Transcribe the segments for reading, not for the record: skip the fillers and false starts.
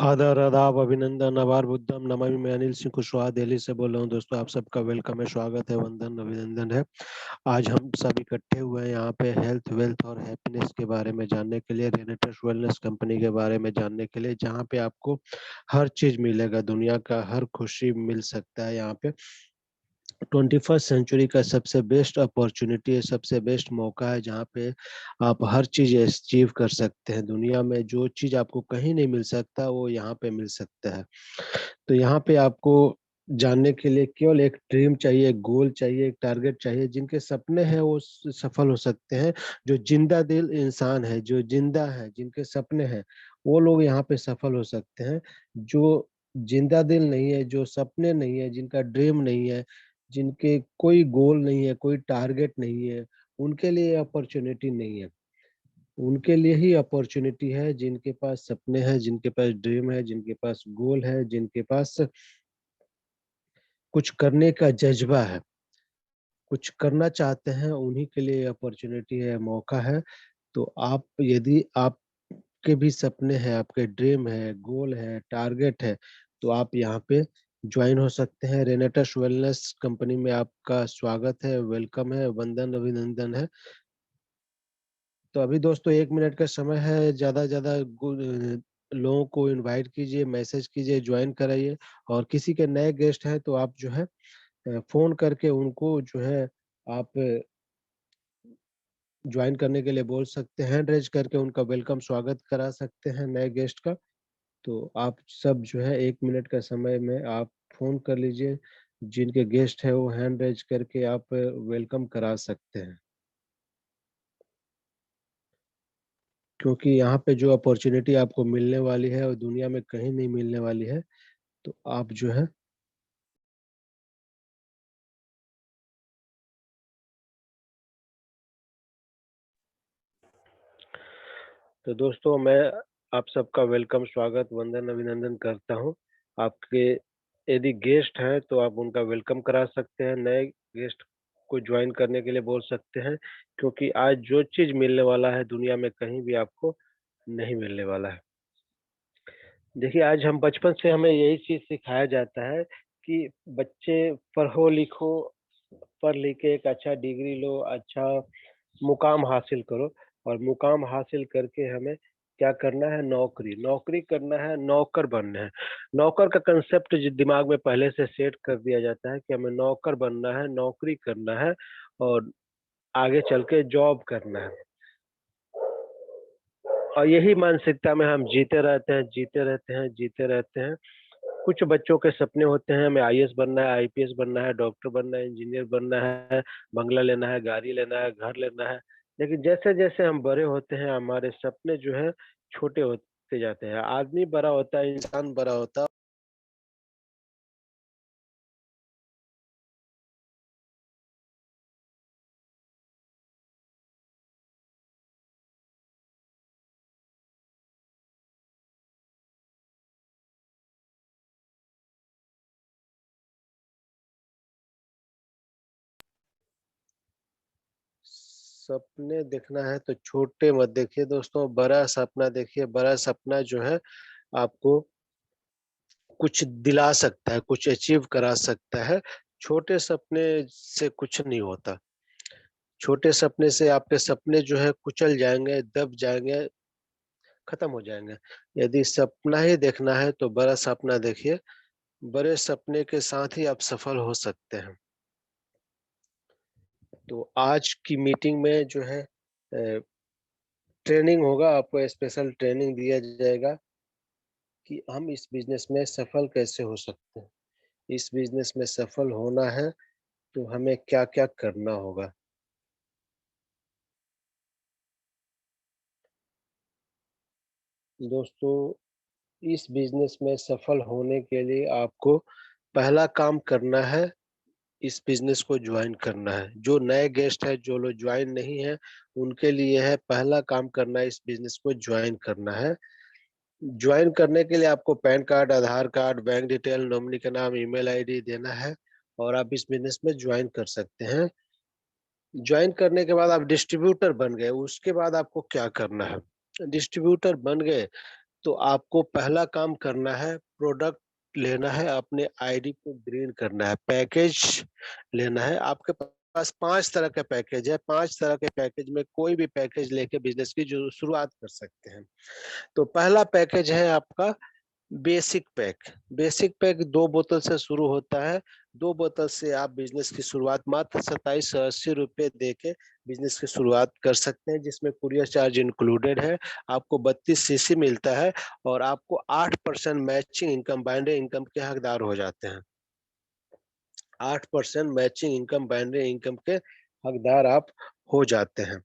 आदर आदाब अभिनंदन आभार बुद्धम नमामि। मैं अनिल सिंह कुशवाहा दिल्ली से बोल रहा हूँ। दोस्तों आप सबका वेलकम है, स्वागत है, वंदन अभिनंदन है। आज हम सब इकट्ठे हुए हैं यहाँ पे हेल्थ वेल्थ और हैप्पीनेस के बारे में जानने के लिए, रेनेटस वेलनेस कंपनी के बारे में जानने के लिए, जहाँ पे आपको हर चीज मिलेगा, दुनिया का हर खुशी मिल सकता है यहाँ पे। 21st सेंचुरी का सबसे बेस्ट अपॉर्चुनिटी है, सबसे बेस्ट मौका है, जहाँ पे आप हर चीज अचीव कर सकते हैं। दुनिया में जो चीज आपको कहीं नहीं मिल सकता वो यहाँ पे मिल सकता है। तो यहाँ पे आपको जानने के लिए केवल एक ड्रीम चाहिए, एक गोल चाहिए, एक टारगेट चाहिए। जिनके सपने हैं वो सफल हो सकते हैं। जो जिंदा दिल इंसान है, जो जिंदा है, जिनके सपने हैं, वो लोग यहाँ पे सफल हो सकते हैं। जो जिंदा दिल नहीं है, जो सपने नहीं है, जिनका ड्रीम नहीं है, जिनके कोई गोल नहीं है, कोई टारगेट नहीं है, उनके लिए अपॉर्चुनिटी नहीं है। उनके लिए ही अपॉर्चुनिटी है जिनके पास सपने हैं, जिनके पास ड्रीम है, जिनके पास गोल है, जिनके पास कुछ करने का जज्बा है, कुछ करना चाहते हैं, उन्हीं के लिए अपॉर्चुनिटी है, मौका है। तो आप, यदि आपके भी सपने हैं, आपके ड्रीम है, गोल है, टारगेट है, तो आप यहाँ पे ज्वाइन हो सकते हैं। रेनेटस वेलनेस कंपनी में आपका स्वागत है, वेलकम है, वंदन अभिनंदन है। तो अभी दोस्तों 1 मिनट का समय है, ज्यादा ज्यादा लोगों को इनवाइट कीजिए, मैसेज कीजिए, ज्वाइन कराइए। और किसी के नए गेस्ट हैं तो आप जो है फोन करके उनको जो है आप ज्वाइन करने के लिए बोल सकते हैं, हैंड रेज करके उनका वेलकम स्वागत करा सकते हैं नए गेस्ट का। तो आप सब जो है 1 मिनट का समय में आप फोन कर लीजिए, जिनके गेस्ट है वो हैंड रेज करके आप वेलकम करा सकते हैं। क्योंकि यहाँ पे जो अपॉर्चुनिटी आपको मिलने वाली है वो दुनिया में कहीं नहीं मिलने वाली है। तो आप जो है तो दोस्तों मैं आप सबका वेलकम स्वागत वंदन अभिनंदन करता हूँ। आपके यदि गेस्ट हैं तो आप उनका वेलकम करा सकते हैं, नए गेस्ट को ज्वाइन करने के लिए बोल सकते हैं। क्योंकि आज जो चीज मिलने वाला है दुनिया में कहीं भी आपको नहीं मिलने वाला है। देखिए, आज हम बचपन से हमें यही चीज सिखाया जाता है कि बच्चे पढ़ो लिखो, पढ़ लिख के एक अच्छा डिग्री लो, अच्छा मुकाम हासिल करो। और मुकाम हासिल करके हमें क्या करना है? नौकरी, नौकरी करना है, नौकर बनना है। नौकर का कंसेप्ट दिमाग में पहले से सेट कर दिया जाता है कि हमें नौकर बनना है, नौकरी करना है और आगे चल के जॉब करना है। और यही मानसिकता में हम जीते रहते हैं, जीते रहते हैं, जीते रहते हैं। कुछ बच्चों के सपने होते हैं, हमें आईएएस बनना है, आईपीएस बनना है, डॉक्टर बनना है, इंजीनियर बनना है, बंगला लेना है, गाड़ी लेना है, घर लेना है। लेकिन जैसे जैसे हम बड़े होते हैं हमारे सपने जो है छोटे होते जाते हैं। आदमी बड़ा होता है, इंसान बड़ा होता है। सपने देखना है तो छोटे मत देखिए दोस्तों, बड़ा सपना देखिए। बड़ा सपना जो है आपको कुछ दिला सकता है, कुछ अचीव करा सकता है। छोटे सपने से कुछ नहीं होता। छोटे सपने से आपके सपने जो है कुचल जाएंगे, दब जाएंगे, खत्म हो जाएंगे। यदि सपना ही देखना है तो बड़ा सपना देखिए। बड़े सपने के साथ ही आप सफल हो सकते हैं। तो आज की मीटिंग में जो है ट्रेनिंग होगा, आपको स्पेशल ट्रेनिंग दिया जाएगा कि हम इस बिजनेस में सफल कैसे हो सकते हैं। इस बिजनेस में सफल होना है तो हमें क्या क्या करना होगा। दोस्तों, इस बिजनेस में सफल होने के लिए आपको पहला काम करना है, इस बिजनेस को ज्वाइन करना है। जो नए गेस्ट है, जो लोग ज्वाइन नहीं है, उनके लिए है पहला काम करना है, इस बिजनेस को ज्वाइन करना है। ज्वाइन करने के लिए आपको पैन कार्ड, आधार कार्ड, बैंक डिटेल, नॉमिनी का नाम, ईमेल आईडी देना है और आप इस बिजनेस में ज्वाइन कर सकते हैं। ज्वाइन करने के बाद आप डिस्ट्रीब्यूटर बन गए, उसके बाद आपको क्या करना है? डिस्ट्रीब्यूटर बन गए तो आपको पहला काम करना है, प्रोडक्ट लेना है, अपने आईडी को ग्रीन करना है, पैकेज लेना है। आपके पास 5 तरह का पैकेज है, 5 तरह के पैकेज में कोई भी पैकेज लेके बिजनेस की जो शुरुआत कर सकते हैं। तो पहला पैकेज है आपका बेसिक पैक। बेसिक पैक 2 बोतल से शुरू होता है। 2 बोतल से आप बिजनेस की शुरुआत मात्र 2780 रुपये दे के बिजनेस की शुरुआत कर सकते हैं, जिसमें कुरियर चार्ज इंक्लूडेड है। आपको 32 सीसी मिलता है और आपको 8% मैचिंग इनकम, बाइनरी इनकम के हकदार हो जाते हैं। 8% मैचिंग इनकम, बाइनरी इनकम के हकदार आप हो जाते हैं।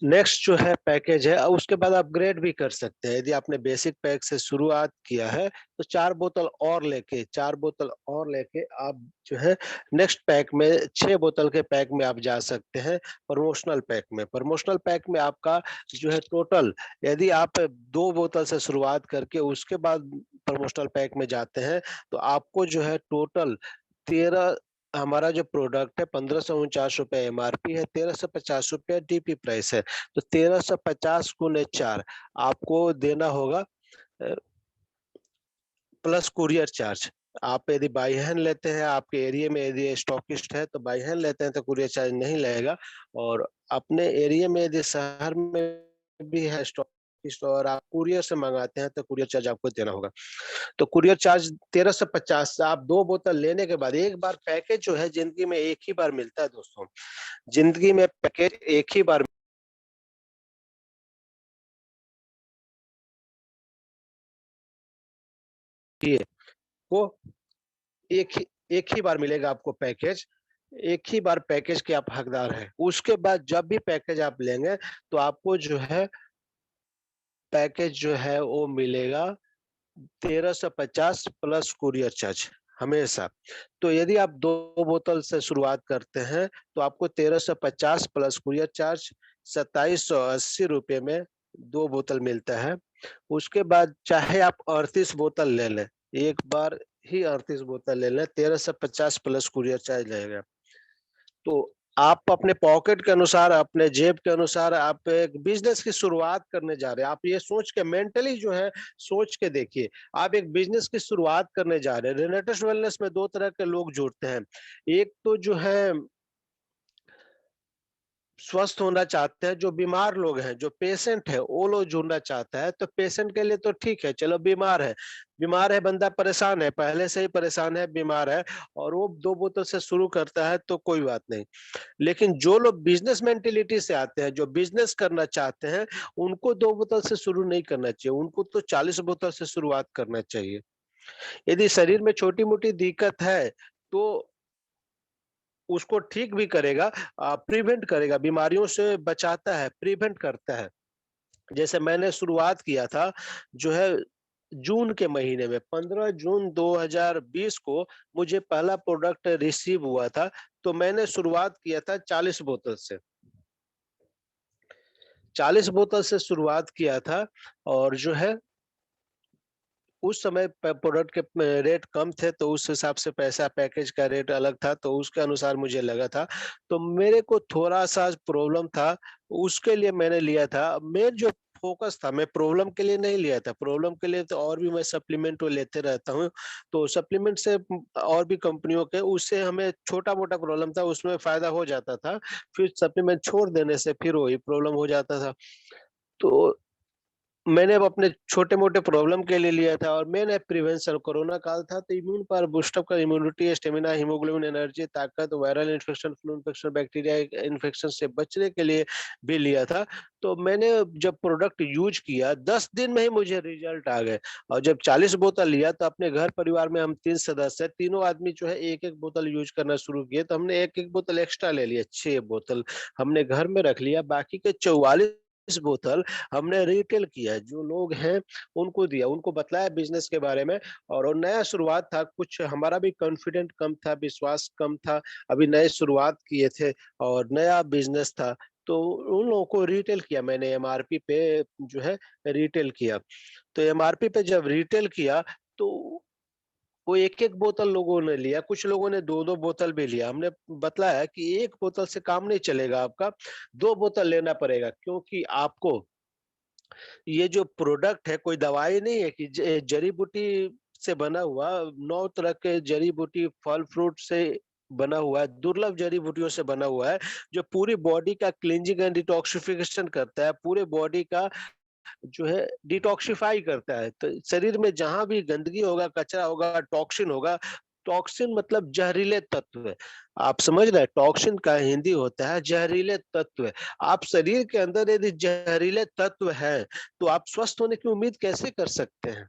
नेक्स्ट जो है पैकेज है, उसके बाद अपग्रेड भी कर सकते हैं। यदि आपने बेसिक पैक से शुरुआत किया है तो 4 बोतल और लेके आप जो है नेक्स्ट पैक में 6 बोतल के पैक में आप जा सकते हैं। प्रमोशनल पैक में, प्रमोशनल पैक में आपका जो है टोटल, यदि आप 2 बोतल से शुरुआत करके उसके बाद प्रमोशनल पैक में जाते हैं तो आपको जो है टोटल 13, हमारा जो प्रोडक्ट है 1549 रुपए एमआरपी है, 1350 रुपया डीपी प्राइस है। तो 1350 गुने 4 आपको देना होगा प्लस कुरियर चार्ज। आप यदि बाई हैंड लेते हैं, आपके एरिया में यदि स्टॉकिस्ट है तो बाई हैंड लेते हैं तो कुरियर चार्ज नहीं लगेगा। और अपने एरिया में यदि शहर में भी है स्टॉकिस्ट और आप कुरियर से मंगाते हैं तो कुरियर चार्ज आपको देना होगा। तो कुरियर चार्ज 1350। आप 2 बोतल लेने के बाद, एक बार पैकेज जो है जिंदगी में एक ही बार मिलता है दोस्तों, जिंदगी में पैकेज एक ही बार मिलती है। वो एक ही बार मिलेगा आपको पैकेज। एक ही बार पैकेज के आप हकदार हैं। उसके बाद जब भी पैकेज आप लेंगे तो आपको जो है पैकेज जो है वो मिलेगा 1350 प्लस कुरियर चार्ज हमेशा। तो यदि आप 2 बोतल से शुरुआत करते हैं तो आपको 1350 प्लस कुरियर चार्ज 2780 रुपये में 2 बोतल मिलता है। उसके बाद चाहे आप 38 बोतल ले लें, एक बार ही 38 बोतल ले लें, 1350 प्लस कुरियर चार्ज लगेगा। तो आप अपने पॉकेट के अनुसार, अपने जेब के अनुसार आप एक बिजनेस की शुरुआत करने जा रहे हैं। आप ये सोच के मेंटली जो है सोच के देखिए, आप एक बिजनेस की शुरुआत करने जा रहे हैं। रेनेटस वेलनेस में 2 तरह के लोग जुड़ते हैं। एक तो जो है स्वस्थ होना चाहते हैं, जो बीमार लोग हैं, जो पेशेंट है, वो लोग जुड़ना चाहता है। तो पेशेंट के लिए तो ठीक है, चलो बीमार है बंदा, परेशान है, पहले से ही परेशान है, बीमार है और वो 2 बोतल से शुरू करता है तो कोई बात नहीं। लेकिन जो लोग बिजनेस मेंटेलिटी से आते हैं, जो बिजनेस करना चाहते हैं, उनको 2 बोतल से शुरू नहीं करना चाहिए, उनको तो 40 बोतल से शुरुआत करना चाहिए। यदि शरीर में छोटी-मोटी दिक्कत है, तो उसको ठीक भी करेगा, प्रिवेंट करेगा, बीमारियों से बचाता है, प्रिवेंट करता है। जैसे मैंने शुरुआत किया था जो है जून के महीने में, 15 जून 2020 को मुझे पहला प्रोडक्ट रिसीव हुआ था। तो मैंने शुरुआत किया था 40 बोतल से। 40 बोतल से शुरुआत किया था और जो है उस समय प्रोडक्ट के रेट कम थे तो उस हिसाब से पैसा, पैकेज का रेट अलग था, तो उसके अनुसार मुझे लगा था। तो मेरे को थोड़ा सा प्रॉब्लम था, उसके लिए मैंने लिया था। मेन जो फोकस था, मैं प्रॉब्लम के लिए नहीं लिया था। प्रॉब्लम के लिए तो और भी मैं सप्लीमेंट लेते रहता हूँ। तो सप्लीमेंट से और भी कंपनियों के, उससे हमें छोटा मोटा प्रॉब्लम था, उसमें फायदा हो जाता था। फिर सप्लीमेंट छोड़ देने से फिर वही प्रॉब्लम हो जाता था। तो मैंने अब अपने छोटे-मोटे प्रॉब्लम के लिए लिया था और मेन है प्रिवेंशन। कोरोना काल था तो इम्यून पावर बूस्ट अप कर, इम्यूनिटी, स्टेमिना, हीमोग्लोबिन, एनर्जी, ताकत, viral infection, flu infection, bacteria infection से बचने के लिए भी लिया था। तो मैंने जब प्रोडक्ट यूज़ किया, 10 दिन में ही मुझे रिजल्ट आ गए। और जब 40 बोतल लिया तो अपने घर परिवार में हम 3 सदस्य हैं, तीनों आदमी जो है 1-1 बोतल यूज़ करना शुरू किए। तो हमने 1-1 बोतल एक्स्ट्रा ले लिया, 6 बोतल हमने घर में रख लिया। बाकी के 44 बोतल हमने रिटेल किया, जो लोग हैं उनको दिया, उनको बतलाया बिज़नेस के बारे में। और वो नया शुरुआत था, कुछ हमारा भी कॉन्फिडेंट कम था, विश्वास कम था, अभी नए शुरुआत किए थे और नया बिज़नेस था। तो उन लोगों को रिटेल किया मैंने, एमआरपी पे जो है रिटेल किया। तो एमआरपी पे जब रिटेल किया तो वो 1-1 बोतल लोगों ने लिया, कुछ लोगों ने 2-2 बोतल भी लिया। हमने बतलाया कि 1 बोतल से काम नहीं चलेगा आपका, 2 बोतल लेना पड़ेगा, क्योंकि आपको ये जो प्रोडक्ट है कोई दवाई नहीं है कि जड़ी बूटी से बना हुआ, 9 तरह के जड़ी बूटी फल फ्रूट से बना हुआ है, दुर्लभ जड़ी बूटियों से बना हुआ है, जो पूरी बॉडी का क्लींजिंग एंड डिटॉक्सिफिकेशन करता है, पूरे बॉडी का जो है डिटॉक्सिफाई करता है। तो शरीर में जहां भी गंदगी होगा, कचरा होगा, टॉक्सिन होगा, टॉक्सिन मतलब जहरीले तत्व है। आप समझ रहे हैं, टॉक्सिन का हिंदी होता है जहरीले तत्व। आप शरीर के अंदर यदि जहरीले तत्व है तो आप स्वस्थ होने की उम्मीद कैसे कर सकते हैं?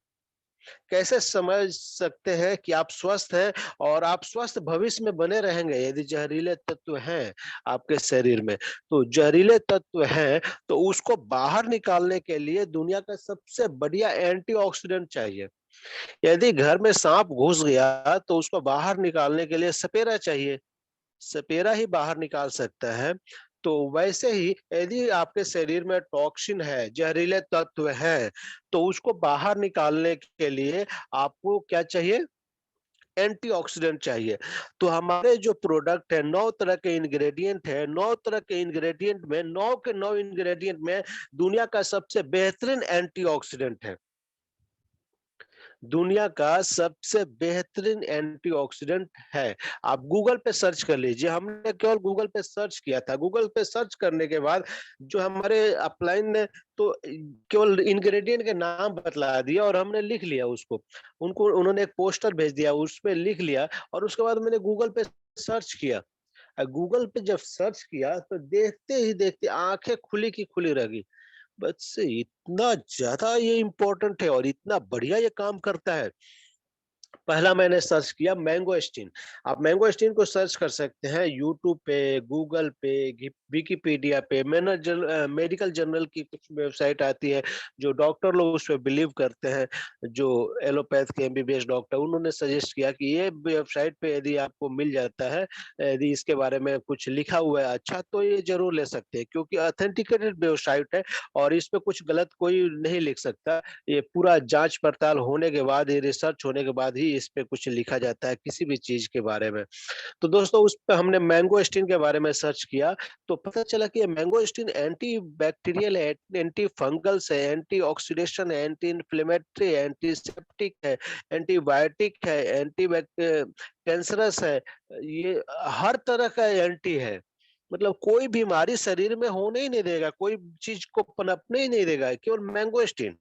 कैसे समझ सकते हैं कि आप स्वस्थ हैं और आप स्वस्थ भविष्य में बने रहेंगे यदि जहरीले तत्व हैं आपके शरीर में? तो जहरीले तत्व हैं तो उसको बाहर निकालने के लिए दुनिया का सबसे बढ़िया एंटीऑक्सीडेंट चाहिए। यदि घर में सांप घुस गया तो उसको बाहर निकालने के लिए सपेरा चाहिए, सपेरा ही बाहर निकाल सकता है। तो वैसे ही यदि आपके शरीर में टॉक्सिन है, जहरीले तत्व है, तो उसको बाहर निकालने के लिए आपको क्या चाहिए? एंटीऑक्सीडेंट चाहिए। तो हमारे जो प्रोडक्ट है, 9 तरह के इंग्रेडिएंट है, 9 तरह के इंग्रेडिएंट में 9 के 9 इंग्रेडिएंट में दुनिया का सबसे बेहतरीन एंटीऑक्सीडेंट है। दुनिया का सबसे बेहतरीन एंटीऑक्सीडेंट है। आप गूगल पे सर्च कर लीजिए, हमने केवल गूगल पे सर्च किया था। गूगल पे सर्च करने के बाद जो हमारे अपलाइन ने तो केवल इंग्रेडिएंट के नाम बतला दिया और हमने लिख लिया उसको। उनको उन्होंने एक पोस्टर भेज दिया, उसपे लिख लिया और उसके बाद मैंने गूगल पे सर्च किया। गूगल पे जब सर्च किया तो देखते ही देखते आंखें खुली की खुली रह गई। बस इतना ज्यादा ये इम्पोर्टेंट है और इतना बढ़िया ये काम करता है। पहला मैंने सर्च किया मैंगोस्टीन। आप मैंगोस्टीन को सर्च कर सकते हैं यूट्यूब पे, गूगल पे, विकिपीडिया पे। मेडिकल जर्नल की कुछ वेबसाइट आती है जो डॉक्टर लोग उस पर बिलीव करते हैं, जो एलोपैथ के एमबीबीएस डॉक्टर, उन्होंने सजेस्ट किया कि ये वेबसाइट पे यदि आपको मिल जाता है, यदि इसके बारे में कुछ लिखा हुआ है अच्छा, तो ये जरूर ले सकते हैं क्योंकि ऑथेंटिकेटेड वेबसाइट है और इस पे कुछ गलत कोई नहीं लिख सकता। ये पूरा जांच पड़ताल होने के बाद, ये रिसर्च होने के बाद ही इस पे कुछ लिखा जाता है किसी भी चीज के बारे में। तो दोस्तों उस पे हमने मैंगोस्टीन के बारे में सर्च किया तो पता चला कि ये मैंगोस्टीन एंटी बैक्टीरियल है, एंटी फंगल्स है, एंटी ऑक्सीडेशन है, एंटी इन्फ्लेमेटरी है, एंटीसेप्टिक है, एंटीबायोटिक है, एंटी कैंसरस है। ये हर तरह का एंटी है। मतलब कोई बीमारी शरीर में होने ही नहीं देगा, कोई चीज को पनपने ही नहीं देगा, केवल मैंगोस्टीन।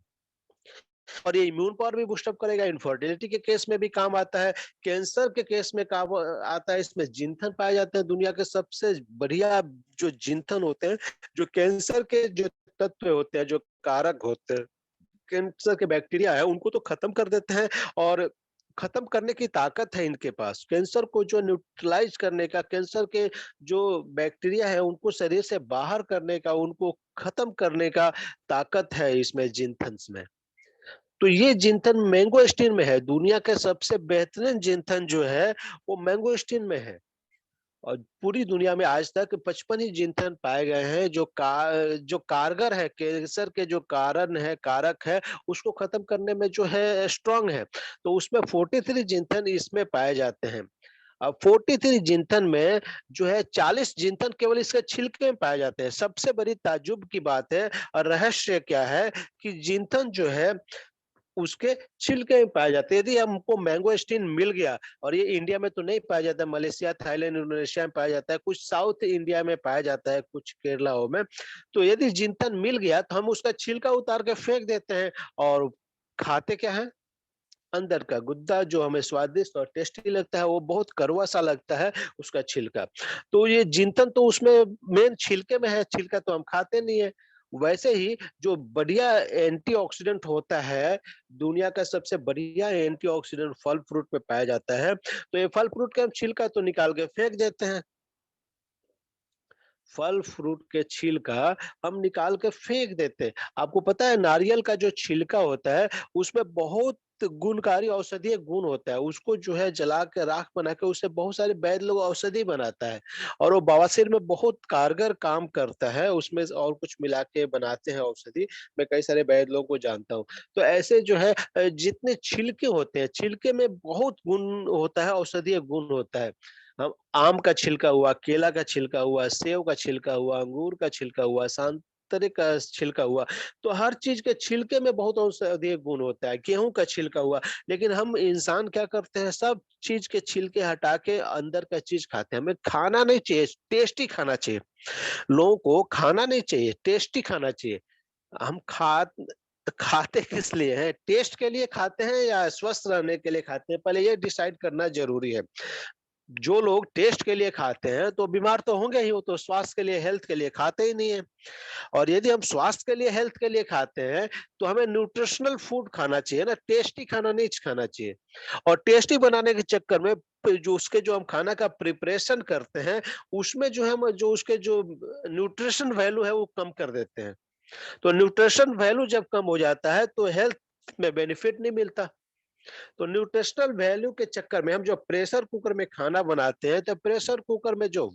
और ये इम्यून पावर भी बूस्ट अप करेगा, इनफर्टिलिटी के केस में भी काम आता है, कैंसर के केस में काम आता है। इसमें जिंथन पाए जाते हैं, दुनिया के सबसे बढ़िया जो जिंथन होते हैं, जो कैंसर के जो तत्व होते हैं, जो कारक होते हैं, कैंसर के बैक्टीरिया है उनको तो खत्म कर देते हैं और खत्म करने की ताकत है इनके पास। कैंसर को जो न्यूट्रलाइज करने का, कैंसर के जो बैक्टीरिया है उनको शरीर से बाहर करने का, उनको खत्म करने का ताकत है इसमें जिंथन्स में। तो ये जिंथन मैंगोस्टीन में है। दुनिया के सबसे बेहतरीन जिंथन जो है वो मैंगोस्टीन में है। और पूरी दुनिया में आज तक 55 ही जिंथन पाए गए हैं जो कारगर है, कैंसर के जो कारण है, कारक है, उसको खत्म करने में जो है स्ट्रांग है। तो उसमें 43 जिंथन इसमें पाए जाते हैं। अब 43 जिंथन में जो है 40 जिंथन केवल इसके छिलके में पाए जाते हैं। सबसे बड़ी ताज्जुब की बात है और रहस्य क्या है कि जिंथन जो है उसके छिलके में पाए जाते हैं। यदि हमको मैंगोस्टीन मिल गया, और ये इंडिया में तो नहीं पाया जाता, मलेशिया, थाईलैंड, इंडोनेशिया में पाया जाता है, कुछ साउथ इंडिया में पाया जाता है, कुछ केरलाओं में। तो यदि जिंतन मिल गया तो हम उसका छिलका उतार के फेंक देते हैं और खाते क्या है? अंदर का गुद्दा जो हमें स्वादिष्ट और टेस्टी लगता है, वो बहुत कड़वा सा लगता है उसका छिलका। तो ये जिंतन तो उसमें मेन छिलके में है, छिलका तो हम खाते नहीं है। वैसे ही जो बढ़िया एंटीऑक्सीडेंट होता है, दुनिया का सबसे बढ़िया एंटीऑक्सीडेंट फल फ्रूट में पाया जाता है। तो ये फल फ्रूट का हम छिलका तो निकाल के फेंक देते हैं। फल फ्रूट के छिलका हम निकाल के फेंक देते हैं। आपको पता है नारियल का जो छिलका होता है उसमें बहुत गुणकारी औषधीय गुण होता है। उसको जो है जला के राख बना के उससे बहुत सारे वैद्य लोग औषधि बनाता है और वो बवासीर में बहुत कारगर काम करता है। उसमें और कुछ मिला के बनाते हैं औषधि। मैं कई सारे वैद्य लोगों को जानता हूँ। तो ऐसे जो है जितने छिलके होते हैं, छिलके में बहुत गुण होता है, औषधीय गुण होता है। आम का छिलका हुआ, केला का छिलका हुआ, सेव का छिलका हुआ, अंगूर का छिलका हुआ, तरह का छिलका हुआ, तो हर चीज के छिलके में बहुत औषधीय गुण होता है। गेहूं का छिलका हुआ, लेकिन हम इंसान क्या करते हैं, सब चीज के छिलके हटा के अंदर का चीज खाते हैं। हमें खाना नहीं चाहिए, टेस्टी खाना चाहिए। लोगों को खाना नहीं चाहिए, टेस्टी खाना चाहिए। हम खाते किस लिए हैं? टेस्ट के लिए खाते हैं या स्वस्थ रहने के लिए खाते हैं? पहले ये डिसाइड करना जरूरी है। जो लोग टेस्ट के लिए खाते हैं तो बीमार तो होंगे ही, वो तो स्वास्थ्य के लिए, हेल्थ के लिए खाते ही नहीं है। और यदि हम स्वास्थ्य के लिए, हेल्थ के लिए खाते हैं, तो हमें न्यूट्रिशनल फूड खाना चाहिए ना, टेस्टी खाना नहीं खाना चाहिए। और टेस्टी बनाने के चक्कर में जो हम खाना का प्रिपरेशन करते हैं, उसमें जो हम जो उसके जो न्यूट्रिशन वैल्यू है वो कम कर देते हैं। तो न्यूट्रिशन वैल्यू जब कम हो जाता है तो हेल्थ में बेनिफिट नहीं मिलता। तो न्यूट्रिशनल वैल्यू के चक्कर में हम जो प्रेशर कुकर में खाना बनाते हैं, तो प्रेशर कुकर में जो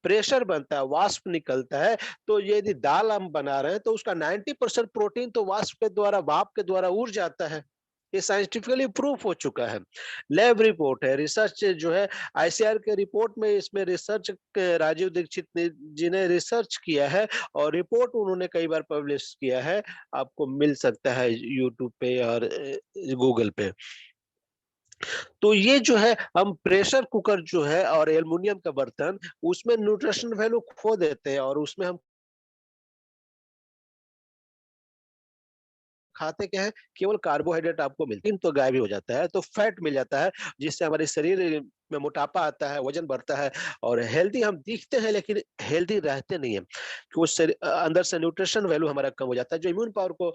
प्रेशर बनता है, वाष्प निकलता है, तो यदि दाल हम बना रहे हैं तो उसका 90% प्रोटीन तो वाष्प के द्वारा, भाप के द्वारा उड़ जाता है। ये साइंटिफिकली प्रूफ हो चुका है। लैब रिपोर्ट है, रिसर्च जो है, आईसीआर के रिपोर्ट में, इसमें रिसर्च राजीव दीक्षित जी ने रिसर्च किया है और रिपोर्ट उन्होंने कई बार पब्लिश किया है। आपको मिल सकता है यूट्यूब पे और गूगल पे। तो ये जो है, हम प्रेशर कुकर जो है और एल्युमिनियम का बर्तन, उसमें न्यूट्रिशन वैल्यू खो देते हैं और उसमें हम खाते क्या है, केवल कार्बोहाइड्रेट आपको मिलती है, तो गायब ही हो जाता है, तो फैट मिल जाता है, जिससे हमारे शरीर में मोटापा आता है, वजन बढ़ता है और हेल्दी हम दिखते हैं लेकिन हेल्दी रहते नहीं है। कि वो अंदर से न्यूट्रिशन वैल्यू हमारा कम हो जाता है, जो इम्यून पावर को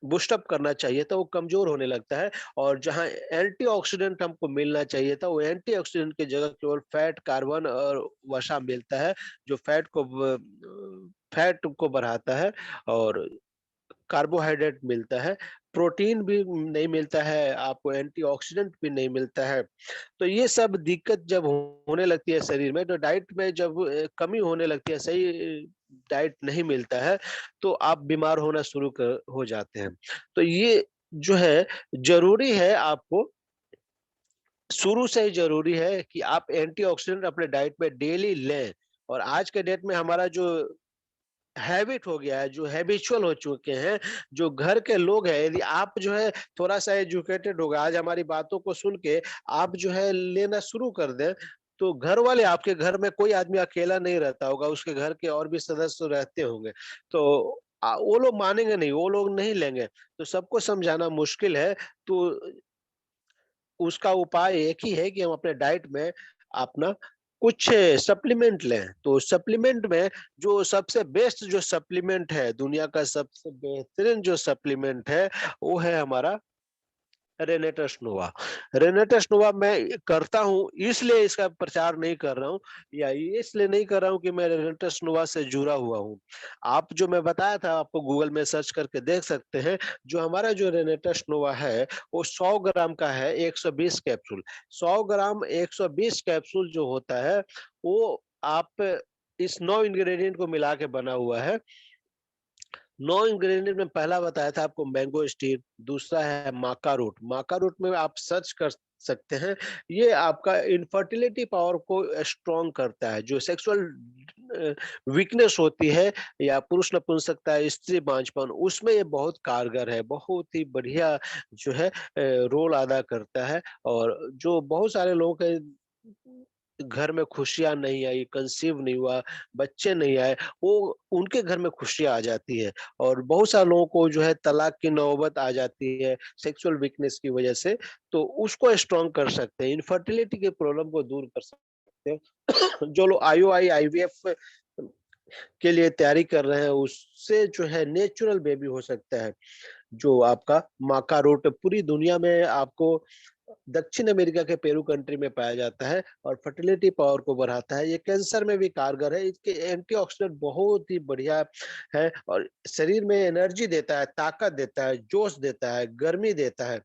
बूस्ट अप करना चाहिए था वो कमजोर होने लगता है। और जहां एंटीऑक्सीडेंट हमको मिलना चाहिए था, वो एंटीऑक्सीडेंट की जगह केवल फैट, कार्बन और वसा मिलता है, जो फैट को बढ़ाता है और कार्बोहाइड्रेट मिलता है, प्रोटीन भी नहीं मिलता है, आपको एंटीऑक्सीडेंट भी नहीं मिलता है। तो ये सब दिक्कत जब होने लगती है शरीर में, तो डाइट में जब कमी होने लगती है, सही डाइट नहीं मिलता है, तो आप बीमार होना शुरू हो जाते हैं। तो ये जो है, जरूरी है, आपको शुरू से ही जरूरी है कि आप एंटीऑक्सीडेंट अपने डाइट में डेली लें। और आज के डेट में हमारा जो हैबिट हो गया है, जो हैबिचुअल हो चुके हैं, जो घर के लोग हैं, यदि आप जो है थोड़ा-सा एजुकेटेड होगा, आज हमारी बातों को सुन के आप जो है लेना शुरू कर दें, तो घर वाले, आपके घर में कोई आदमी अकेला नहीं रहता होगा, उसके घर के और भी सदस्य रहते होंगे। तो वो लोग मानेंगे नहीं, वो लोग नहीं लेंगे, तो सबको समझाना मुश्किल है। तो उसका उपाय एक ही है कि हम अपने डाइट में अपना कुछ सप्लीमेंट लें। तो सप्लीमेंट में जो सबसे बेस्ट जो सप्लीमेंट है, दुनिया का सबसे बेहतरीन जो सप्लीमेंट है, वो है हमारा रेनेटस नोवा। रेनेटस नोवा मैं करता हूँ, इसलिए इसका प्रचार नहीं कर रहा हूँ, या इसलिए नहीं कर रहा हूँ कि मैं रेनेटस नोवा से जुड़ा हुआ हूँ। आप जो मैं बताया था, आपको गूगल में सर्च करके देख सकते हैं। जो हमारा जो रेनेटस नोवा है, वो 100 ग्राम का है, 120 कैप्सूल। 100 ग्राम 120 कैप्सूल जो होता है, वो आप इस 9 इंग्रेडिएंट को मिला के बना हुआ है। 9 इंग्रेडिएंट में पहला बताया था आपको मैंगो स्टीन, दूसरा है माका रूट। माका रूट में आप सर्च कर सकते हैं। ये आपका इनफर्टिलिटी पावर को स्ट्रॉन्ग करता है, जो सेक्सुअल वीकनेस होती है या पुरुष नपुंसकता, स्त्री बांझपन, उसमें ये बहुत कारगर है, बहुत ही बढ़िया जो है रोल अदा करता है। और जो बहुत सारे लोगों के घर में खुशियाँ नहीं आई, कंसीव नहीं हुआ, बच्चे नहीं आए, वो उनके घर में खुशियाँ आ जाती है। और बहुत सारे लोगों को जो है तलाक की नौबत आ जाती है सेक्सुअल वीकनेस की वजह से, तो उसको स्ट्रॉन्ग कर सकते हैं, इनफर्टिलिटी के प्रॉब्लम को दूर कर सकते हैं। जो लोग आईओआई, आईवीएफ के लिए तैयारी कर रहे हैं, उससे जो है नेचुरल बेबी हो सकता है। जो आपका माका रूट पूरी दुनिया में आपको दक्षिण अमेरिका के पेरू कंट्री में पाया जाता है और फर्टिलिटी पावर को बढ़ाता है। ये कैंसर में भी कारगर है, इसके एंटीऑक्सीडेंट बहुत ही बढ़िया है और शरीर में एनर्जी देता है, ताकत देता है, जोश देता है, गर्मी देता है।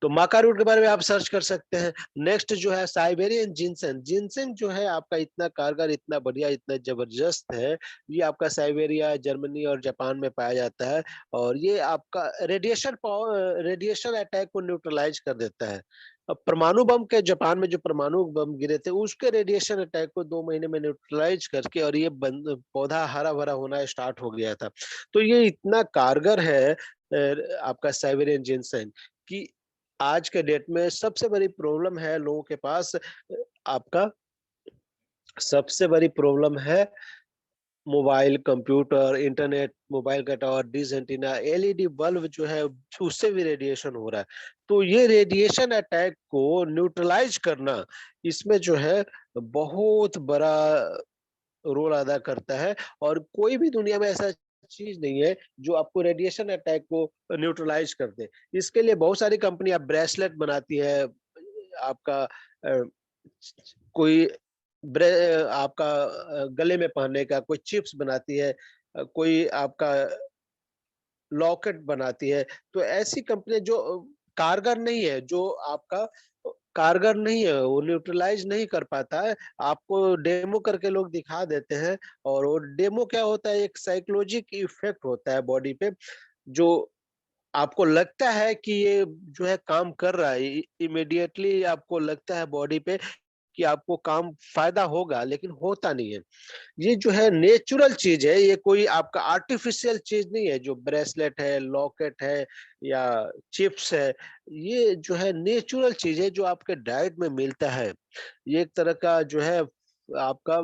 तो माका रूट के बारे में आप सर्च कर सकते हैं। नेक्स्ट जो है साइबेरियन जिनसेन। जिनसेन जो है आपका इतना कारगर, इतना बढ़िया, इतना जबरदस्त है। ये आपका साइबेरिया, जर्मनी और जापान में पाया जाता है और ये आपका रेडिएशन अटैक को न्यूट्रलाइज कर देता है। परमाणु बम के, जापान में जो परमाणु बम गिरे थे उसके रेडिएशन अटैक को 2 महीने में न्यूट्रलाइज करके और ये पौधा हरा भरा होना स्टार्ट हो गया था। तो ये इतना कारगर है आपका साइबेरियन जिनसेंग कि आज के डेट में सबसे बड़ी प्रॉब्लम है लोगों के पास, आपका सबसे बड़ी प्रॉब्लम है मोबाइल, कंप्यूटर, इंटरनेट, मोबाइल का tower, dish antenna, LED bulb जो है उससे भी रेडिएशन हो रहा है। तो ये रेडिएशन अटैक को न्यूट्रलाइज करना, इसमें जो है बहुत बड़ा रोल अदा करता है। और कोई भी दुनिया में ऐसा चीज नहीं है जो आपको रेडिएशन अटैक को न्यूट्रलाइज कर दे। इसके लिए बहुत सारी कंपनियां ब्रेसलेट बनाती है, आपका कोई आपका गले में पहनने का, कोई चिप्स बनाती है, कोई आपका लॉकेट बनाती है। तो ऐसी कंपनी जो कारगर नहीं है, जो आपका कारगर नहीं है, वो न्यूट्रलाइज नहीं कर पाता है, आपको डेमो करके लोग दिखा देते हैं। और वो डेमो क्या होता है, एक साइकोलॉजिक इफेक्ट होता है बॉडी पे, जो आपको लगता है कि ये जो है काम कर रहा है, इमीडिएटली आपको लगता है बॉडी पे कि आपको काम फायदा होगा, लेकिन होता नहीं है। ये जो है नेचुरल चीज है, ये कोई आपका आर्टिफिशियल चीज नहीं है। जो ब्रेसलेट है, लॉकेट है या चिप्स है, ये जो है नेचुरल चीज है जो आपके डाइट में मिलता है। ये एक तरह का जो है आपका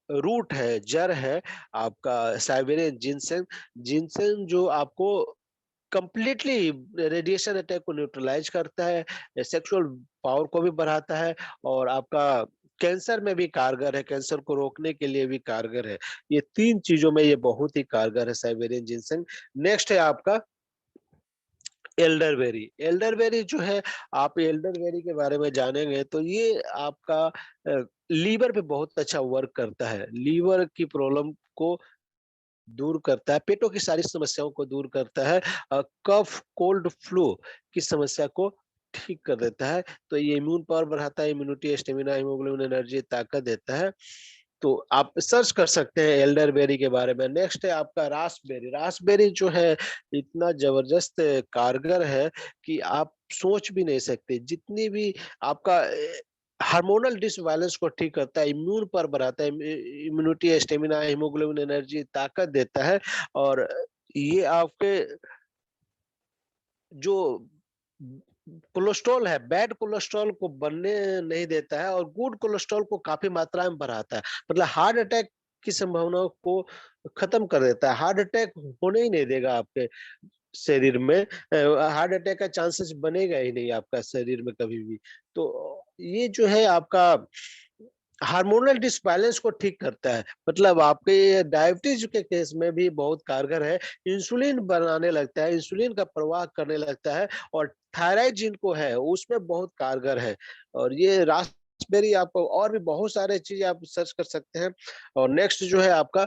रूट है, जड़ है आपका साइबेरियन जिनसेन। जिनसेन जो आपको कंप्लीटली रेडिएशन अटैक को न्यूट्रलाइज करता है, सेक्सुअल पावर को भी बढ़ाता है, और आपका कैंसर में भी कारगर है, कैंसर को रोकने के लिए भी कारगर है। ये 3 चीजों में ये बहुत ही कारगर है साइबेरियन जिनसेंग। नेक्स्ट है आपका एल्डरबेरी। एल्डरबेरी जो है, आप एल्डरबेरी के बारे में जानेंगे तो ये आपका लीवर पे बहुत अच्छा वर्क करता है। लीवर की प्रॉब्लम को दूर करता है, पेटों की सारी समस्याओं को दूर करता है, कफ, कोल्ड, फ्लू की समस्या को ठीक कर देता है। तो ये इम्यून पावर बढ़ाता है, इम्यूनिटी, स्टेमिना, हीमोग्लोबिन, एनर्जी, ताकत देता है। तो आप सर्च कर सकते हैं एल्डरबेरी के बारे में। नेक्स्ट है आपका रास्पबेरी। रास्पबेरी जो है इतना जबरदस्त कारगर है कि आप सोच भी नहीं सकते। जितनी भी आपका हार्मोनल डिसबैलेंस को ठीक करता है, इम्यून पर बढ़ाता है, इम्यूनिटी, स्टेमिना, हीमोग्लोबिन, एनर्जी, ताकत देता है। और ये आपके जो कोलेस्ट्रॉल है, बैड कोलेस्ट्रॉल को बनने नहीं देता है और गुड कोलेस्ट्रॉल को काफी मात्रा में बढ़ाता है। मतलब हार्ट अटैक की संभावना को खत्म कर देता है। हार्ट अटैक होने ही नहीं देगा आपके शरीर में। हार्ट अटैक का चांसेस बनेगा ही नहीं आपका शरीर में कभी भी। तो ये जो है आपका हार्मोनल डिसबैलेंस को ठीक करता है। मतलब आपके डायबिटीज के केस में भी बहुत कारगर है। इंसुलिन बनाने लगता है, इंसुलिन का प्रवाह करने लगता है, और थायराइड जिनको है उसमें बहुत कारगर है। और ये रास्पबेरी, आप और भी बहुत सारे चीज आप सर्च कर सकते हैं। और नेक्स्ट जो है आपका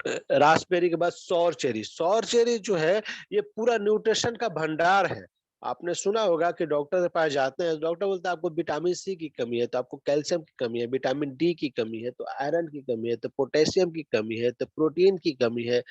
रास्पबेरी के बाद सौर चेरी। सौर चेरी जो है ये पूरा न्यूट्रिशन का भंडार है। आपने सुना होगा कि डॉक्टर के पास जाते हैं, डॉक्टर बोलता है आपको विटामिन सी की कमी है, तो आपको कैल्शियम की कमी है, विटामिन डी की कमी है, तो आयरन की कमी है, तो पोटेशियम की कमी है, तो प्रोटीन की कमी है।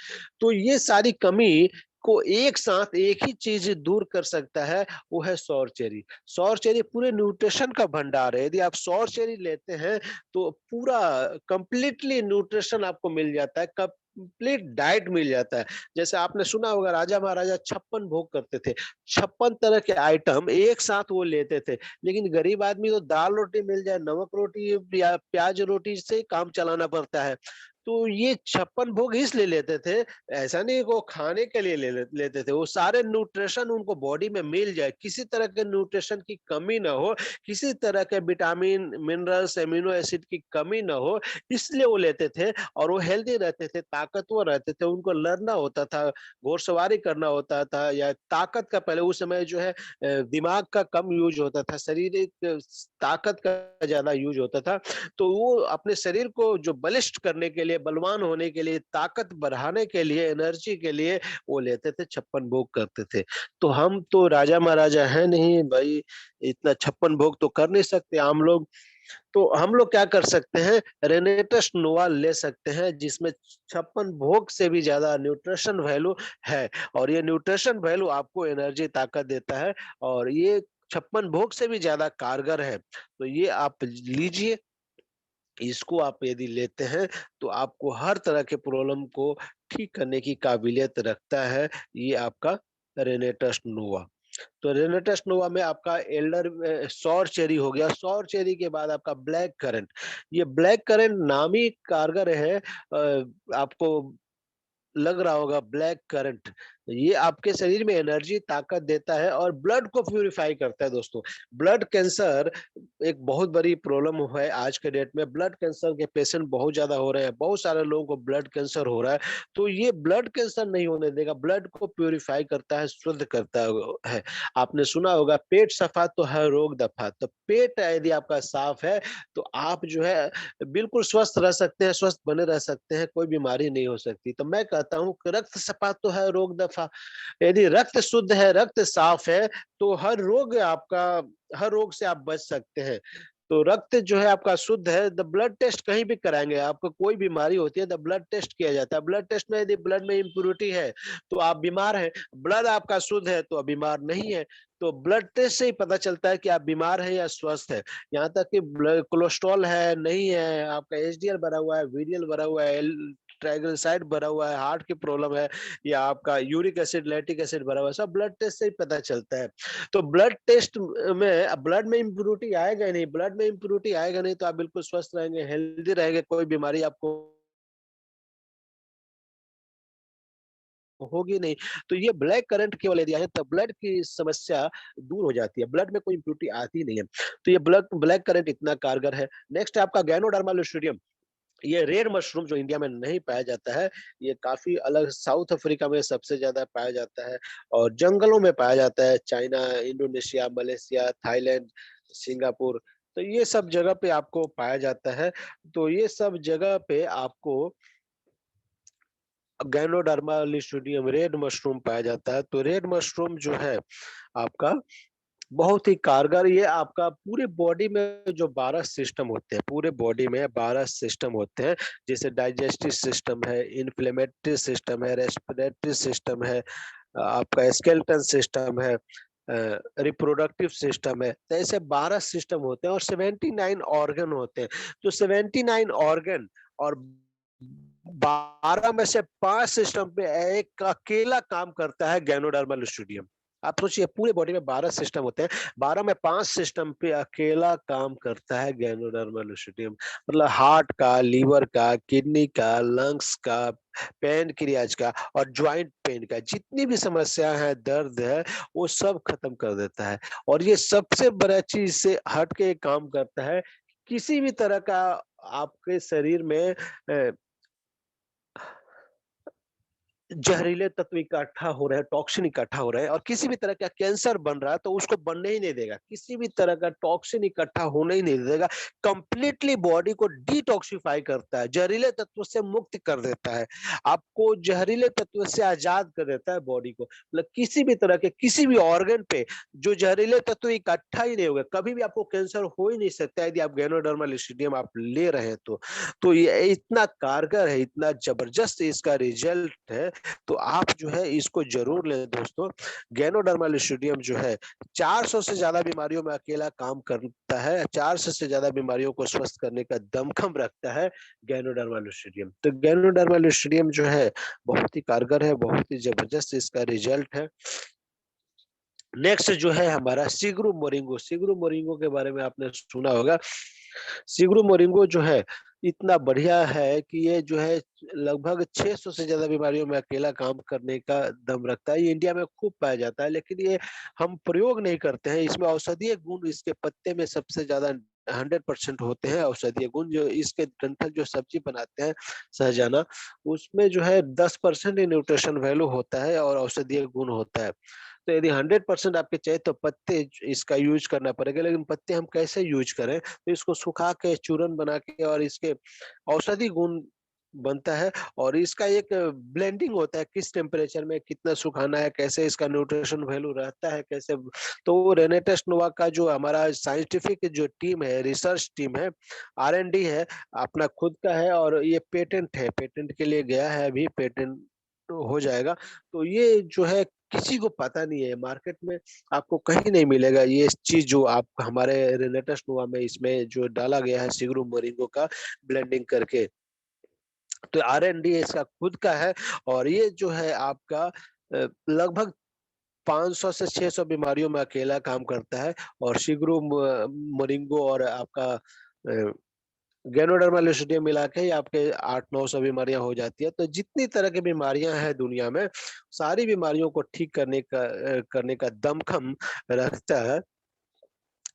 तो ये सारी कमी को एक साथ एक ही चीज दूर कर सकता है, वो है सौर चेरी। सौर चेरी पूरे न्यूट्रिशन का भंडार है। यदि आप सौर चेरी लेते हैं तो पूरा कंप्लीटली न्यूट्रिशन आपको मिल जाता है, कंप्लीट डाइट मिल जाता है। जैसे आपने सुना होगा राजा महाराजा 56 भोग करते थे, 56 तरह के आइटम एक साथ वो लेते थे। लेकिन गरीब आदमी तो दाल रोटी मिल जाए, नमक रोटी या प्याज रोटी से काम चलाना पड़ता है। तो ये 56 भोग इसलिए लेते थे, ऐसा नहीं वो खाने के लिए लेते थे। वो सारे न्यूट्रिशन उनको बॉडी में मिल जाए, किसी तरह के न्यूट्रिशन की कमी ना हो, किसी तरह के विटामिन, मिनरल्स, एमिनो एसिड की कमी ना हो, इसलिए वो लेते थे। और वो हेल्दी रहते थे, ताकतवर रहते थे। उनको लड़ना होता था, घोड़सवारी करना होता था, या ताकत का पहले उस समय जो है दिमाग का कम यूज होता था, शारीरिक ताकत का ज्यादा यूज होता था। तो वो अपने शरीर को जो बलिष्ठ करने के लिए, बलवान होने के लिए, ताकत बढ़ाने के लिए, एनर्जी के लिए वो लेते थे, 56 भोग करते थे। तो हम तो राजा महाराजा है नहीं भाई, इतना 56 भोग तो कर नहीं सकते आम लोग। तो हम लोग क्या कर सकते हैं, रेनेटस नोवा ले सकते हैं, जिसमें 56 भोग से भी ज्यादा न्यूट्रिशन वैल्यू है। और ये न्यूट्रिशन वैल्यू आपको एनर्जी, ताकत देता है। और ये 56 भोग से भी ज्यादा कारगर है। तो ये आप लीजिए, इसको आप यदि लेते हैं तो आपको हर तरह के प्रॉब्लम को ठीक करने की काबिलियत रखता है ये आपका रेनेटस नोवा। तो रेनेटस नोवा में आपका एल्डर सौर चेरी हो गया, सौर चेरी के बाद आपका ब्लैक करंट। ये ब्लैक करंट नाम ही कारगर है। आपको लग रहा होगा ब्लैक करंट, ये आपके शरीर में एनर्जी ताकत देता है और ब्लड को प्यूरिफाई करता है दोस्तों। ब्लड कैंसर एक बहुत बड़ी प्रॉब्लम है आज के डेट में। ब्लड कैंसर के पेशेंट बहुत ज्यादा हो रहे हैं, बहुत सारे लोगों को ब्लड कैंसर हो रहा है। तो ये ब्लड कैंसर नहीं होने देगा, ब्लड को प्यूरिफाई करता है, शुद्ध करता है। आपने सुना होगा पेट सफा तो है रोग दफा। तो पेट यदि आपका साफ है तो आप जो है बिल्कुल स्वस्थ रह सकते हैं, स्वस्थ बने रह सकते हैं, कोई बीमारी नहीं हो सकती। तो मैं कहता हूँ कि रक्त सफा तो है रोग दफा। यदि रक्त शुद्ध है, रक्त साफ है, तो हर रोग से आप बच सकते हैं। तो रक्त जो है आपका शुद्ध है, द ब्लड टेस्ट कहीं भी कराएंगे, आपको कोई बीमारी होती है द ब्लड टेस्ट किया जाता है। ब्लड टेस्ट में यदि ब्लड में इम्प्योरिटी है तो आप बीमार हैं, ब्लड आपका शुद्ध है तो आप बीमार नहीं है। तो ब्लड टेस्ट से ही पता चलता है कि आप बीमार हैं या स्वस्थ है। यहाँ तक कि कोलेस्ट्रॉल है नहीं है, आपका एचडीएल बढ़ा हुआ है, वीडीएल बढ़ा हुआ है, ट्राइग्लिसराइड बढ़ा हुआ है, हार्ट की प्रॉब्लम है, या आपका यूरिक एसिड लैक्टिक एसिड बढ़ा हुआ है, सब ब्लड टेस्ट से ही पता चलता है। तो ब्लड टेस्ट में ब्लड में इम्प्योरिटी आएगा नहीं, ब्लड में इम्प्योरिटी आएगा नहीं तो आप बिल्कुल स्वस्थ रहेंगे, हेल्दी रहेंगे, कोई बीमारी आपको होगी नहीं। तो ये ब्लैक करंट केवल यदि आए तो ब्लड की समस्या दूर हो जाती है, ब्लड में कोई इम्प्योरिटी आती नहीं है। तो ये ब्लैक करंट इतना कारगर है। नेक्स्ट है आपका गैनोडर्मा लुस्ट्रिडियम। ये रेड मशरूम जो इंडिया में नहीं पाया जाता है, ये काफी अलग साउथ अफ्रीका में सबसे ज्यादा पाया जाता है और जंगलों में पाया जाता है, China, Indonesia, Malaysia, Thailand, Singapore. तो ये सब जगह पे आपको पाया जाता है। तो ये सब जगह पे आपको गैनोडर्मा लिस्टोडियम रेड मशरूम पाया जाता है। तो रेड मशरूम जो है आपका बहुत ही कारगर, ये आपका पूरे बॉडी में जो 12 सिस्टम होते हैं, पूरे बॉडी में 12 सिस्टम होते हैं, जैसे डाइजेस्टिव सिस्टम है, इन्फ्लेमेटरी सिस्टम है, रेस्पिरेटरी सिस्टम है, आपका स्केलेटन सिस्टम है, रिप्रोडक्टिव सिस्टम है। तो ऐसे 12 सिस्टम होते हैं और 79 ऑर्गन होते हैं। तो 79 ऑर्गन और 12 में से 5 सिस्टम पे एक अकेला काम करता है गैनोडर्मल स्टूडियम। आप सोचिए पूरे बॉडी में 12 सिस्टम होते हैं, 12 में 5 सिस्टम पे अकेला काम करता है गैनोडर्मल स्टूडियम। मतलब हार्ट का, लीवर का, किडनी का, लंग्स का, पैनक्रियाज का और ज्वाइंट पेन का, जितनी भी समस्या है, दर्द है, वो सब खत्म कर देता है। और ये सबसे बड़ा चीज से हट के काम करता है, किसी भी तरह का आपके शरीर में जहरीले तत्व इकट्ठा हो रहे हैं, टॉक्सिन इकट्ठा हो रहे हैं और किसी भी तरह का कैंसर बन रहा है तो उसको बनने ही नहीं देगा, किसी भी तरह का टॉक्सिन इकट्ठा होने ही नहीं देगा। कंप्लीटली बॉडी को डिटॉक्सिफाई करता है, जहरीले तत्व से मुक्त कर देता है, आपको जहरीले तत्व से आजाद कर देता है बॉडी को। मतलब किसी भी तरह के किसी भी ऑर्गन पे जो जहरीले तत्व इकट्ठा ही नहीं होगा, कभी भी आपको कैंसर हो ही नहीं सकता यदि आप गैनोडर्मल स्टेडियम आप ले रहे हैं तो ये इतना कारगर है, इतना जबरदस्त इसका रिजल्ट है। तो आप जो है इसको जरूर लें दोस्तों। गैनोडर्मल स्टेडियम जो है 400 से ज्यादा बीमारियों में अकेला काम करता है, 400 से ज्यादा बीमारियों को स्वस्थ करने का दमखम रखता है गैनोडर्मल स्टेडियम। तो गैनोडर्मल स्टेडियम जो है बहुत ही कारगर है, बहुत ही जबरदस्त इसका रिजल्ट है। नेक्स्ट जो है हमारा सिग्रू मोरिंगो। सिग्रू मोरिंगो के बारे में आपने सुना होगा। सिग्रू मोरिंगो जो है इतना बढ़िया है कि ये जो है लगभग 600 से ज्यादा बीमारियों में अकेला काम करने का दम रखता है। ये इंडिया में खूब पाया जाता है लेकिन ये हम प्रयोग नहीं करते हैं। इसमें औषधीय गुण इसके पत्ते में सबसे ज्यादा 100% होते हैं औषधीय गुण। जो इसके डंठल जो सब्जी बनाते हैं सहजाना, उसमें जो है 10% ही न्यूट्रिशन वैल्यू होता है और औषधीय गुण होता है। तो यदि 100% आपके चाहिए तो पत्ते इसका यूज करना पड़ेगा। लेकिन पत्ते हम कैसे यूज करें, तो इसको सुखा के चूरन बना के और इसके औषधि गुण बनता है और इसका एक ब्लेंडिंग होता है, किस टेम्परेचर में कितना सुखाना है, कैसे इसका न्यूट्रिशन वैल्यू रहता है, कैसे। तो रेनेटेस नोवा का जो हमारा साइंटिफिक जो टीम है, रिसर्च टीम है, R&D है, अपना खुद का है और ये पेटेंट है, पेटेंट के लिए गया है, अभी पेटेंट हो जाएगा। तो ये जो है किसी को पता नहीं है, मार्केट में आपको कहीं नहीं मिलेगा ये चीज जो आप हमारे रेनेटस नोवा में इसमें जो डाला गया है सिग्रू मोरिंगो का ब्लेंडिंग करके। तो R&D इसका खुद का है और ये जो है आपका लगभग 500 से 600 बीमारियों में अकेला काम करता है। और शिग्रू मोरिंगो और आपका गैनोडर्मा लिस्टिडियम मिला के ही आपके 800-900 बीमारियां हो जाती है। तो जितनी तरह की बीमारियां हैं दुनिया में, सारी बीमारियों को ठीक करने का दमखम रखता है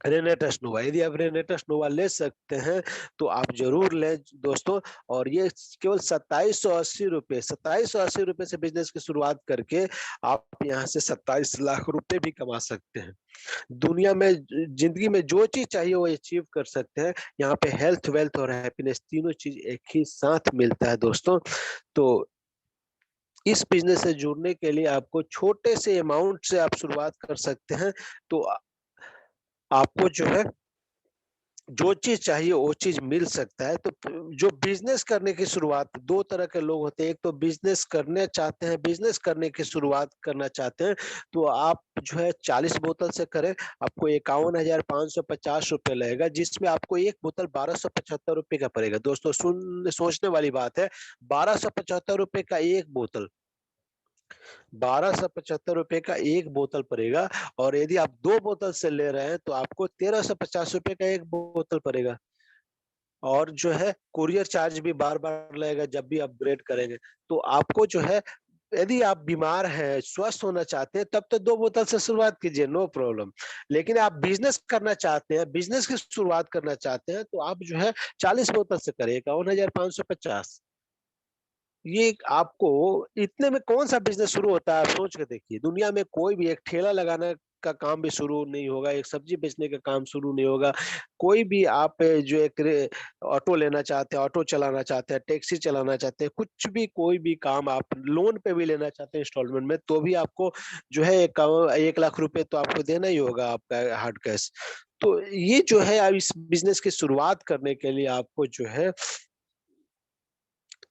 रेनेटस नोवा। यदि आप रेनेटस नोवा ले सकते हैं तो आप जरूर लें दोस्तों। और ये केवल 2780 रुपए, 2780 रुपए से बिजनेस की शुरुआत करके आप यहाँ से 27 लाख रुपए भी कमा सकते हैं। दुनिया में जिंदगी में जो चीज चाहिए वो अचीव कर सकते हैं। यहाँ पे हेल्थ, वेल्थ और हैप्पीनेस तीनों चीज एक ही साथ मिलता है दोस्तों। तो इस बिजनेस से जुड़ने के लिए आपको छोटे से अमाउंट से आप शुरुआत कर सकते हैं। तो आपको जो है जो चीज चाहिए वो चीज मिल सकता है। तो जो बिजनेस करने की शुरुआत, दो तरह के लोग होते हैं। एक तो बिजनेस करने चाहते हैं, बिजनेस करने की शुरुआत करना चाहते हैं, तो आप जो है 40 बोतल से करें, आपको 51,550 रुपए लगेगा, जिसमें आपको एक बोतल 1275 रुपए का पड़ेगा। दोस्तों सोचने वाली बात है, 1275 रुपए का एक बोतल, 1275 रुपए का एक बोतल पड़ेगा। और यदि आप दो बोतल से ले रहे हैं तो आपको 1350 रुपए का एक बोतल पड़ेगा। और जो है कुरियर चार्ज भी बार बार लगेगा जब भी अपग्रेड करेंगे। तो आपको जो है, यदि आप बीमार हैं, स्वस्थ होना चाहते हैं, तब तो दो बोतल से शुरुआत कीजिए, नो प्रॉब्लम। लेकिन आप बिजनेस करना चाहते हैं, बिजनेस की शुरुआत करना चाहते हैं, तो आप जो है 40 बोतल से करिए, 51,550। ये आपको इतने में कौन सा बिजनेस शुरू होता है, आप सोच के देखिए। दुनिया में कोई भी एक ठेला लगाने का काम भी शुरू नहीं होगा, एक सब्जी बेचने का काम शुरू नहीं होगा, कोई भी आप जो एक ऑटो लेना चाहते हैं, ऑटो चलाना चाहते हैं, टैक्सी चलाना चाहते हैं, कुछ भी कोई भी काम आप लोन पे भी लेना चाहते हैं इंस्टॉलमेंट में, तो भी आपको जो है 1 लाख रुपए तो आपको देना ही होगा, आपका हार्ड कैश। तो ये जो है, अब इस बिजनेस की शुरुआत करने के लिए आपको जो है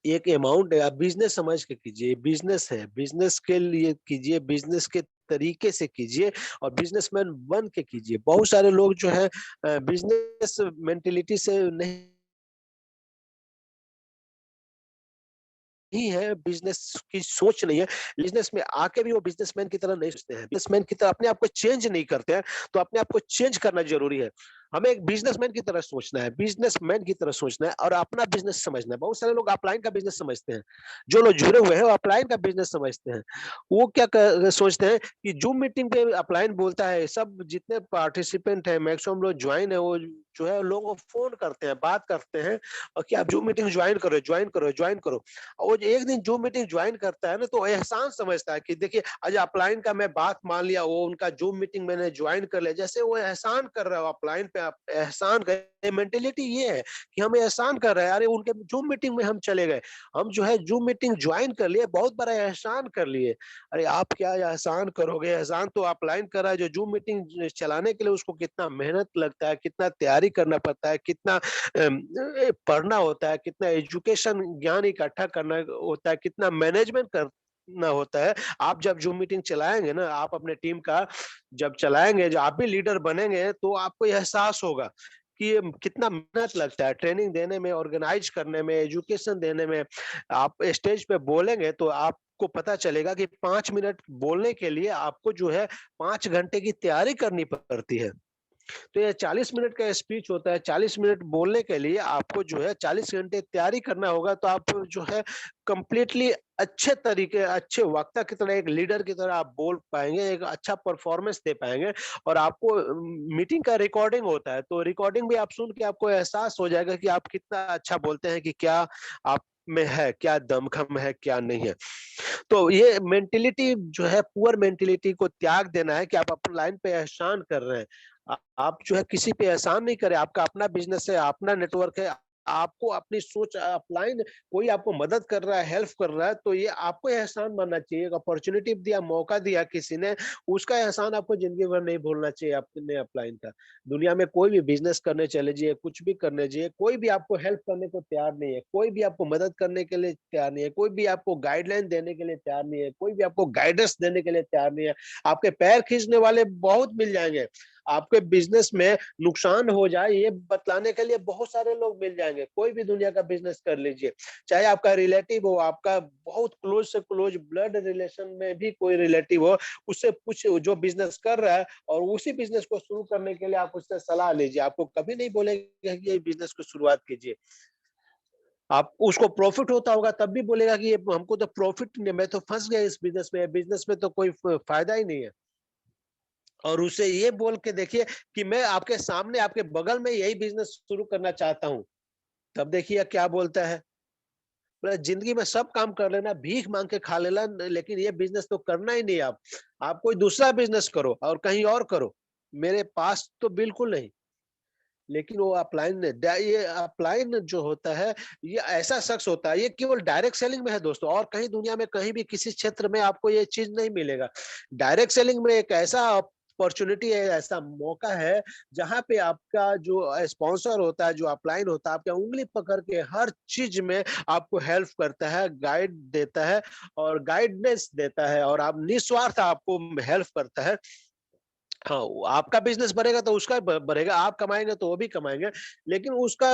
एक अमाउंट है, आप बिजनेस समझ के कीजिए, बिजनेस है, बिजनेस के लिए कीजिए, बिजनेस के तरीके से कीजिए और बिजनेसमैन बन के कीजिए। बहुत सारे लोग जो है बिजनेस मेंटेलिटी से नहीं ही है, बिजनेस की सोच नहीं है, बिजनेस में आके भी वो बिजनेसमैन की तरह नहीं सोचते हैं, बिजनेसमैन की तरह अपने आप को चेंज नहीं करते हैं। तो अपने आप को चेंज करना जरूरी है। हमें एक बिजनेसमैन की तरह सोचना है, बिजनेसमैन की तरह सोचना है और अपना बिजनेस समझना है। बहुत सारे लोग अपलाइन का बिजनेस समझते हैं, जो लोग जुड़े हुए हैं वो अपलाइन का बिजनेस समझते हैं। वो क्या सोचते हैं कि जूम मीटिंग पे अपलाइन बोलता है, सब जितने पार्टिसिपेंट है मैक्सिमम लोग ज्वाइन है, वो जो है लोगों को फोन करते हैं, बात करते हैं और कि आप जूम मीटिंग ज्वाइन करो, ज्वाइन करो, ज्वाइन करो। और जो एक दिन जूम मीटिंग ज्वाइन करता है ना, तो एहसान समझता है कि देखिए आज अपलाइन का मैं बात मान लिया, वो उनका जूम मीटिंग मैंने ज्वाइन कर लिया, जैसे वो एहसान कर रहा है अपलाइन पे। आप एहसान कर, मेंटेलिटी ये है कि हम एहसान कर रहे हैं, अरे उनके जूम मीटिंग में हम चले गए, हम जो है जूम मीटिंग ज्वाइन कर लिए, बहुत बड़ा एहसान कर लिए। अरे आप क्या एहसान करोगे, एहसान तो अपलाइन कर रहा है, जो जूम मीटिंग चलाने के लिए उसको कितना मेहनत लगता है, कितना तैयारी करना पड़ता है, कितना पढ़ना होता है, कितना एजुकेशन ज्ञान इकट्ठा करना होता है, कितना मैनेजमेंट करना होता है। आप जब जूम मीटिंग चलाएंगे ना, आप अपने टीम का जब चलाएंगे, जब आप भी लीडर बनेंगे, तो आपको एहसास होगा कि ये कितना मेहनत लगता है ट्रेनिंग देने में, ऑर्गेनाइज करने में, एजुकेशन देने में। आप स्टेज पे बोलेंगे तो आपको पता चलेगा कि 5 मिनट बोलने के लिए आपको जो है 5 घंटे की तैयारी करनी पड़ती है। तो ये 40 मिनट का स्पीच होता है, 40 मिनट बोलने के लिए आपको जो है 40 घंटे तैयारी करना होगा। तो आप जो है कंप्लीटली अच्छे तरीके, अच्छे वक्ता की तरह, एक लीडर की तरह आप बोल पाएंगे, एक अच्छा परफॉर्मेंस दे पाएंगे। और आपको मीटिंग का रिकॉर्डिंग होता है, तो रिकॉर्डिंग भी आप सुन के आपको एहसास हो जाएगा कि आप कितना अच्छा बोलते हैं, कि क्या आप में है, क्या दमखम है, क्या नहीं है। तो ये मेंटेलिटी जो है, पुअर मेंटेलिटी को त्याग देना है कि आप अपने लाइन पे एहसान कर रहे हैं। आप जो है किसी पे एहसान नहीं करें, आपका अपना बिजनेस है, अपना नेटवर्क है, आपको अपनी सोच अपलाइन कोई आपको मदद कर रहा है, हेल्प कर रहा है, तो ये आपको एहसान मानना चाहिए। एक अपॉर्चुनिटी दिया, मौका दिया किसी ने, उसका एहसान आपको ज़िंदगी भर नहीं भूलना चाहिए अपने अपलाइन का। दुनिया में कोई भी बिज़नेस करने चले जाइए, कुछ भी करने जाइए, कोई भी आपको हेल्प करने को तैयार नहीं है, कोई भी आपको मदद करने के लिए तैयार नहीं है, कोई भी आपको गाइडलाइन देने के लिए तैयार नहीं है, कोई भी आपको गाइडेंस देने के लिए तैयार नहीं है। आपके पैर खींचने वाले बहुत मिल जाएँगे। आपके बिज़नेस में नुकसान हो जाए ये बतलाने के लिए बहुत सारे लोग मिल जाएँगे। कोई भी दुनिया का बिज़नेस कर लीजिए, चाहे आपका रिलेटिव हो, आपका बहुत क्लोज़ से क्लोज़ ब्लड रिलेशन में भी कोई रिलेटिव हो, उससे पूछिए जो बिज़नेस कर रहा है और उसी बिज़नेस को शुरू करने के लिए आप उससे सलाह लीजिए। आपको कभी नहीं बोलेगा कि ये बिज़नेस को शुरुआत कीजिए। आप उसको प्रॉफ़िट होता होगा तब भी बोलेगा कि ये हमको तो प्रॉफ़िट नहीं है, मैं तो फँस गया इस बिज़नेस में तो कोई फ़ायदा ही नहीं है। और उसे ये बोल के देखिए कि मैं आपके सामने, आपके बगल में यही बिज़नेस शुरू करना चाहता हूँ। तब देखिए क्या बोलता है। बोला ज़िंदगी में सब काम कर लेना, भीख माँग के खा लेना लेकिन ये बिज़नेस तो करना ही नहीं आप। आप कोई दूसरा बिज़नेस करो और कहीं और करो। मेरे पास तो बिल्कुल नहीं। लेकिन वो अपलाइन ने ड ये अपलाइन जो होता है, ये ऐसा शख्स होता है, ये केवल डायरेक्ट सेलिंग में है दोस्तों और कहीं दुनिया में कहीं भी किसी क्षेत्र में आपको ये चीज़ नहीं मिलेगा। डायरेक्ट सेलिंग में एक ऐसा अपॉर्च्युनिटी है, ऐसा मौका है, जहाँ पे आपका जो स्पॉन्सर होता है, जो अपलाइन होता है, आपकी उँगली पकड़ के हर चीज़ में आपको हेल्प करता है, गाइड देता है और गाइडेंस देता है और आप निस्वार्थ आपको हेल्प करता है। हाँ, वो आपका बिज़नेस बढ़ेगा तो उसका बढ़ेगा, आप कमाएँगे तो वो भी कमाएँगे, लेकिन उसका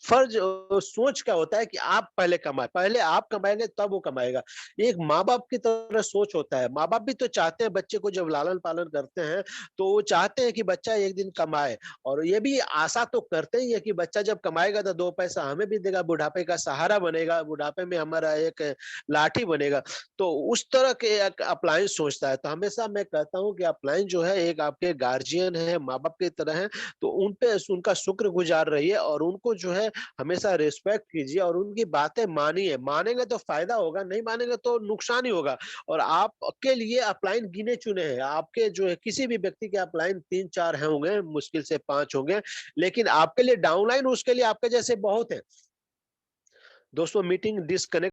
फ़र्ज़ सोच क्या होता है कि आप पहले कमाएँ, पहले आप कमाएँगे तब वो कमाएगा। ये एक माँ-बाप की तरह सोच होता है, माँ-बाप भी तो चाहते हैं बच्चे को जब लालन-पालन करते हैं, तो वो चाहते हैं कि बच्चा एक दिन कमाए और ये भी आशा तो करते ही है कि बच्चा जब कमाएगा तो 2 पैसा हमें भी देगा, बुढ़ापे का सहारा बनेगा, बुढ़ापे में हमारा एक लाठी बनेगा। तो उस तरह के एक अपलायंस सोचता है। तो हमेशा मैं कहता हूँ कि अपलायंस जो है एक आपके गार्जियन है, माँ-बाप की तरह हैं, तो उन पे उनका शुक्रगुज़ार रहिए और उनको जो है हमेशा रिस्पेक्ट कीजिए और उनकी बातें मानिए। मानेंगे तो फ़ायदा होगा, नहीं मानेंगे तो नुकसान ही होगा और आपके लिए अपलाइन गिने-चुने हैं। आपके जो है किसी भी व्यक्ति के अपलाइन 3-4 हैं होंगे, मुश्किल से 5 होंगे, लेकिन आपके लिए डाउनलाइन उसके लिए आपके जैसे बहुत हैं। दोस्तों मीटिंग डिस्कनेक्ट